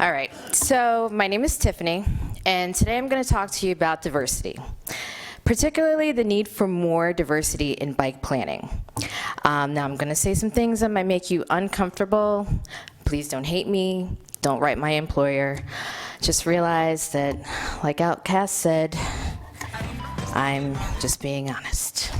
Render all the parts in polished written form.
All right, so my name is Tiffany, and today I'm going to talk to you about diversity, particularly the need for more diversity in bike planning. Now I'm going to say some things that might make you uncomfortable. Please don't hate me, don't write my employer. Just realize that, like Outkast said, I'm just being honest.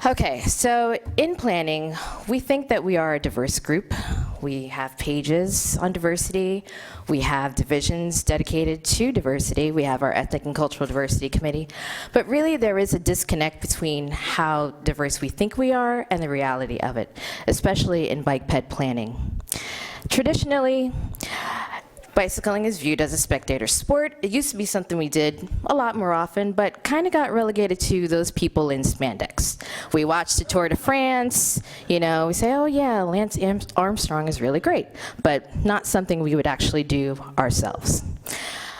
Okay, so in planning, we think that we are a diverse group. We have pages on diversity. We have divisions dedicated to diversity. We have our Ethnic and Cultural Diversity Committee. But really, there is a disconnect between how diverse we think we are and the reality of it, especially in bike ped planning. Traditionally, bicycling is viewed as a spectator sport. It used to be something we did a lot more often, but kind of got relegated to those people in spandex. We watched the Tour de France, we say, oh yeah, Lance Armstrong is really great, but not something we would actually do ourselves.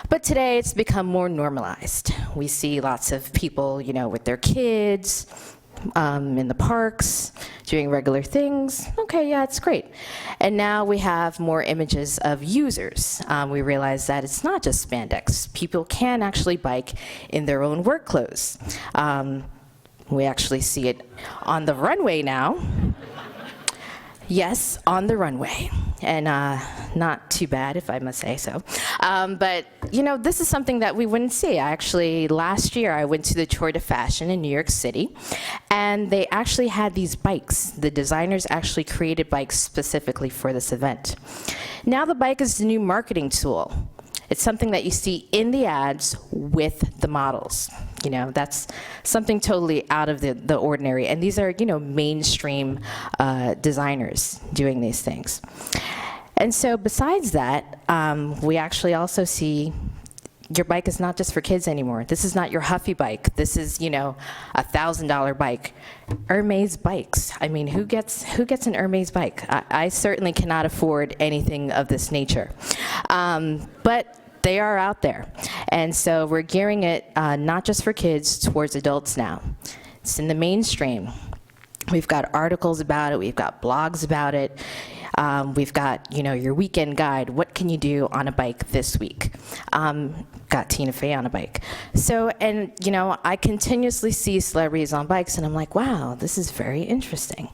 But today it's become more normalized. We see lots of people, with their kids, in the parks, doing regular things. Okay, yeah, it's great. And now we have more images of users. We realize that it's not just spandex. People can actually bike in their own work clothes. We actually see it on the runway now. Yes, on the runway, and not too bad, if I must say so. But this is something that we wouldn't see. Last year, I went to the Tour de Fashion in New York City, and they actually had these bikes. The designers actually created bikes specifically for this event. Now the bike is the new marketing tool. It's something that you see in the ads with the models. That's something totally out of the ordinary. And these are, mainstream designers doing these things. And so besides that, we actually also see your bike is not just for kids anymore. This is not your Huffy bike. This is, $1,000 bike. Hermes bikes. I mean, who gets an Hermes bike? I certainly cannot afford anything of this nature. But they are out there. And so we're gearing it not just for kids, towards adults now. It's in the mainstream. We've got articles about it. We've got blogs about it. We've got, your weekend guide. What can you do on a bike this week? Got Tina Fey on a bike. So, and, I continuously see celebrities on bikes, and I'm like, wow, this is very interesting.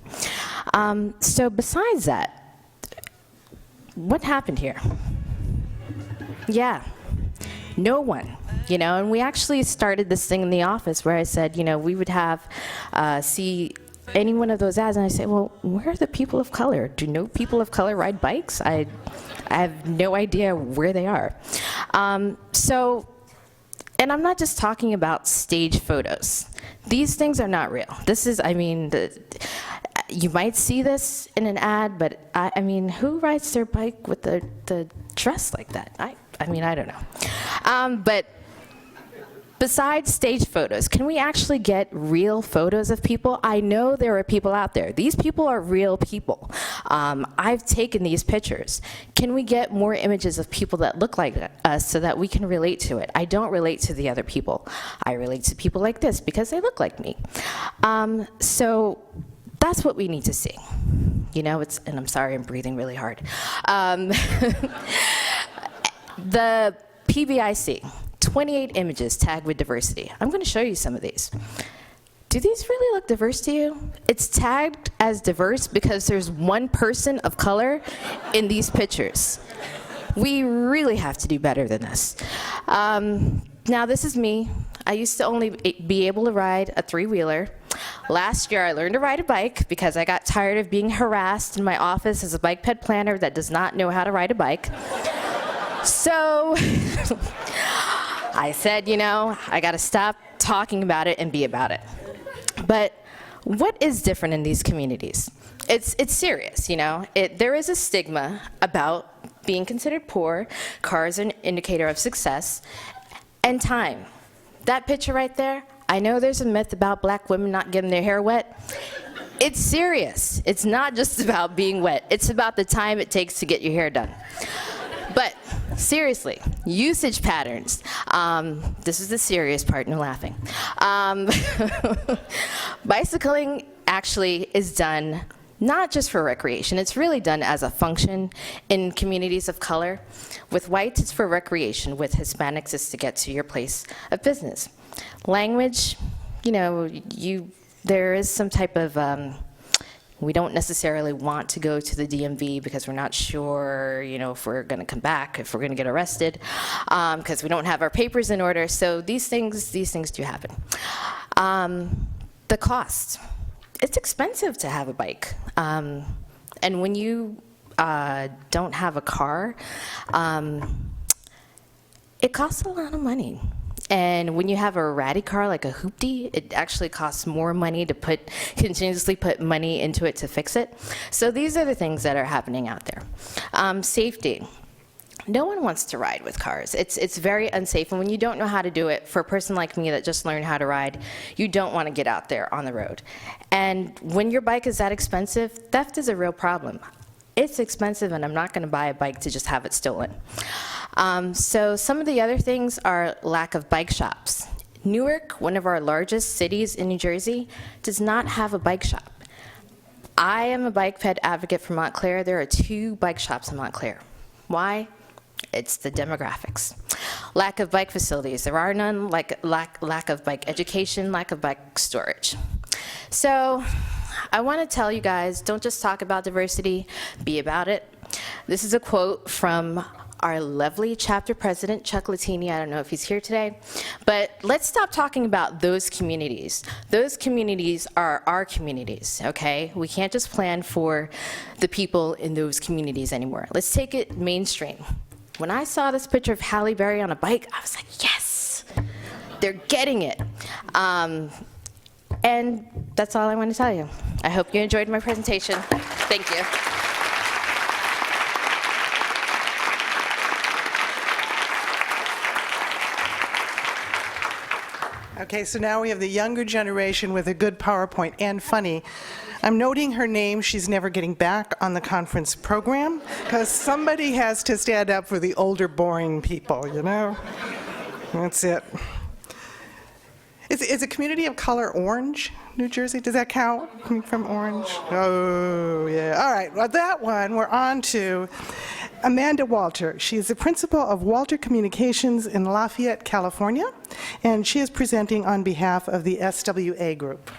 So besides that, what happened here? Yeah, no one. And we actually started this thing in the office where I said, we would have, see any one of those ads, and I say, well, where are the people of color? Do no people of color ride bikes? I have no idea where they are. And I'm not just talking about stage photos. These things are not real. This is, you might see this in an ad, but who rides their bike with the dress like that? I don't know. But besides stage photos, can we actually get real photos of people? I know there are people out there. These people are real people. I've taken these pictures. Can we get more images of people that look like us so that we can relate to it? I don't relate to the other people. I relate to people like this because they look like me. So that's what we need to see. And I'm sorry, I'm breathing really hard. The PBIC, 28 images tagged with diversity. I'm going to show you some of these. Do these really look diverse to you? It's tagged as diverse because there's one person of color in these pictures. We really have to do better than this. Now this is me. I used to only be able to ride a three-wheeler. Last year I learned to ride a bike because I got tired of being harassed in my office as a bike ped planner that does not know how to ride a bike. So I said, I got to stop talking about it and be about it. But what is different in these communities? It's serious, there is a stigma about being considered poor. Cars are an indicator of success. And time. That picture right there, I know there's a myth about black women not getting their hair wet. It's serious. It's not just about being wet. It's about the time it takes to get your hair done. But seriously, usage patterns. This is the serious part, no laughing. Bicycling actually is done not just for recreation. It's really done as a function in communities of color. With whites, it's for recreation. With Hispanics, it's to get to your place of business. Language, you know, there is some type of, we don't necessarily want to go to the DMV because we're not sure, you know, if we're going to come back, if we're going to get arrested, because we don't have our papers in order. So these things do happen. The cost. It's expensive to have a bike. And when you don't have a car, it costs a lot of money. And when you have a ratty car like a hoopty, it actually costs more money to continuously put money into it to fix it. So these are the things that are happening out there. Safety. No one wants to ride with cars. It's very unsafe, and when you don't know how to do it, for a person like me that just learned how to ride, you don't want to get out there on the road. And when your bike is that expensive, theft is a real problem. It's expensive, and I'm not going to buy a bike to just have it stolen. So some of the other things are lack of bike shops. Newark, one of our largest cities in New Jersey, does not have a bike shop. I am a bike ped advocate for Montclair. There are 2 bike shops in Montclair. Why? It's the demographics. Lack of bike facilities. There are none. Lack of bike education, lack of bike storage. So I want to tell you guys, don't just talk about diversity, be about it. This is a quote from our lovely chapter president, Chuck Latini. I don't know if he's here today, but let's stop talking about those communities. Those communities are our communities, okay? We can't just plan for the people in those communities anymore. Let's take it mainstream. When I saw this picture of Halle Berry on a bike, I was like, yes, they're getting it. And that's all I want to tell you. I hope you enjoyed my presentation. Thank you. Okay, so now we have the younger generation with a good PowerPoint and funny. I'm noting her name. She's never getting back on the conference program because somebody has to stand up for the older, boring people, you know? That's it. Is a community of color Orange, New Jersey? Does that count? From Orange? Oh, yeah. All right, well, that one, we're on to Amanda Walter. She is the principal of Walter Communications in Lafayette, California, and she is presenting on behalf of the SWA Group.